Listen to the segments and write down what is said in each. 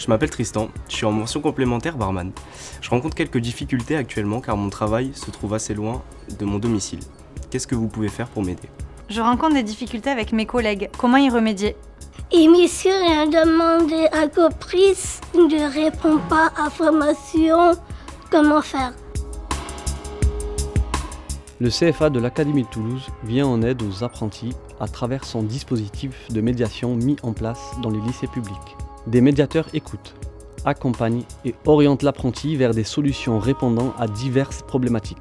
je m'appelle Tristan, je suis en mention complémentaire barman. Je rencontre quelques difficultés actuellement car mon travail se trouve assez loin de mon domicile. Qu'est-ce que vous pouvez faire pour m'aider? Je rencontre des difficultés avec mes collègues. Comment y remédier? Et monsieur a demandé à Caprice ne répond pas à formation. Comment faire? Le CFA de l'Académie de Toulouse vient en aide aux apprentis à travers son dispositif de médiation mis en place dans les lycées publics. Des médiateurs écoutent, accompagnent et orientent l'apprenti vers des solutions répondant à diverses problématiques.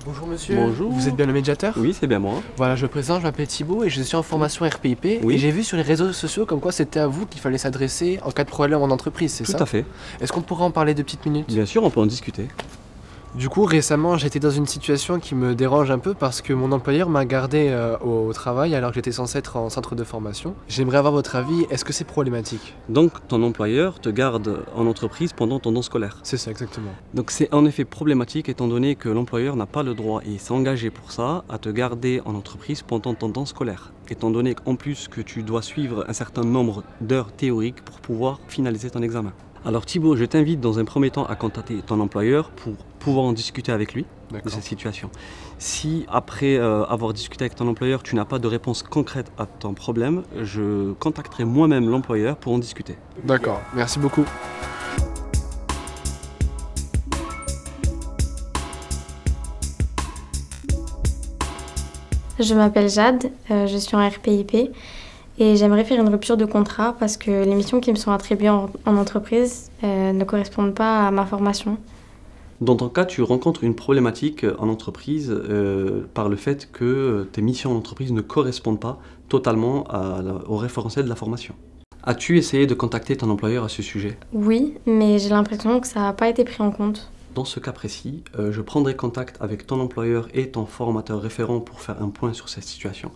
Bonjour monsieur, Bonjour. Vous êtes bien le médiateur? Oui, c'est bien moi. Voilà, je me présente, je m'appelle Thibaut et je suis en formation RPIP. Oui. Et j'ai vu sur les réseaux sociaux comme quoi c'était à vous qu'il fallait s'adresser en cas de problème en entreprise, c'est ça? Tout à fait. Est-ce qu'on pourrait en parler 2 petites minutes? Bien sûr, on peut en discuter. Du coup, récemment, j'étais dans une situation qui me dérange un peu parce que mon employeur m'a gardé au travail alors que j'étais censé être en centre de formation. J'aimerais avoir votre avis, est-ce que c'est problématique? Donc, ton employeur te garde en entreprise pendant ton temps scolaire. C'est ça, exactement. Donc, c'est en effet problématique étant donné que l'employeur n'a pas le droit, et il s'est engagé pour ça, à te garder en entreprise pendant ton temps scolaire. Étant donné qu'en plus que tu dois suivre un certain nombre d'heures théoriques pour pouvoir finaliser ton examen. Alors Thibaut, je t'invite dans un premier temps à contacter ton employeur pour pouvoir en discuter avec lui de cette situation. Si après avoir discuté avec ton employeur, tu n'as pas de réponse concrète à ton problème, je contacterai moi-même l'employeur pour en discuter. D'accord, merci beaucoup. Je m'appelle Jade, je suis en RPIP et j'aimerais faire une rupture de contrat parce que les missions qui me sont attribuées en entreprise ne correspondent pas à ma formation. Dans ton cas, tu rencontres une problématique en entreprise par le fait que tes missions en entreprise ne correspondent pas totalement au référentiel de la formation. As-tu essayé de contacter ton employeur à ce sujet? Oui, mais j'ai l'impression que ça n'a pas été pris en compte. Dans ce cas précis, je prendrai contact avec ton employeur et ton formateur référent pour faire un point sur cette situation.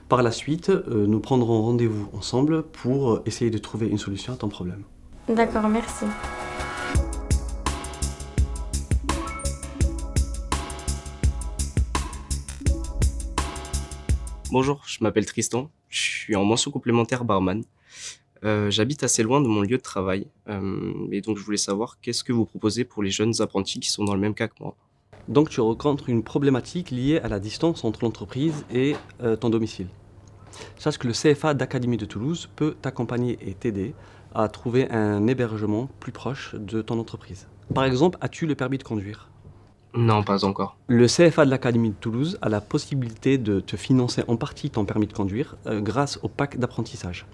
Par la suite, nous prendrons rendez-vous ensemble pour essayer de trouver une solution à ton problème. D'accord, merci. Bonjour, je m'appelle Tristan, je suis en mention complémentaire barman. J'habite assez loin de mon lieu de travail et donc je voulais savoir qu'est-ce que vous proposez pour les jeunes apprentis qui sont dans le même cas que moi. Donc tu rencontres une problématique liée à la distance entre l'entreprise et ton domicile. Sache que le CFA d'Académie de Toulouse peut t'accompagner et t'aider à trouver un hébergement plus proche de ton entreprise. Par exemple, as-tu le permis de conduire? Non, pas encore. Le CFA de l'Académie de Toulouse a la possibilité de te financer en partie ton permis de conduire grâce au pack d'apprentissage.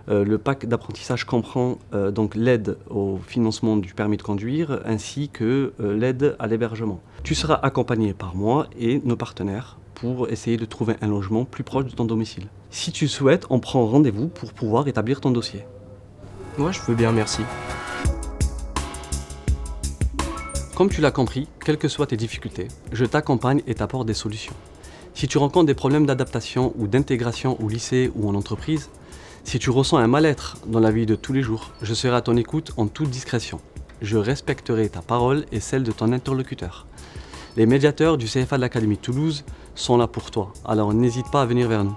Le pack d'apprentissage comprend donc l'aide au financement du permis de conduire ainsi que l'aide à l'hébergement. Tu seras accompagné par moi et nos partenaires pour essayer de trouver un logement plus proche de ton domicile. Si tu souhaites, on prend rendez-vous pour pouvoir établir ton dossier. Moi, je veux bien, merci. Comme tu l'as compris, quelles que soient tes difficultés, je t'accompagne et t'apporte des solutions. Si tu rencontres des problèmes d'adaptation ou d'intégration au lycée ou en entreprise, si tu ressens un mal-être dans la vie de tous les jours, je serai à ton écoute en toute discrétion. Je respecterai ta parole et celle de ton interlocuteur. Les médiateurs du CFA de l'Académie de Toulouse sont là pour toi, alors n'hésite pas à venir vers nous.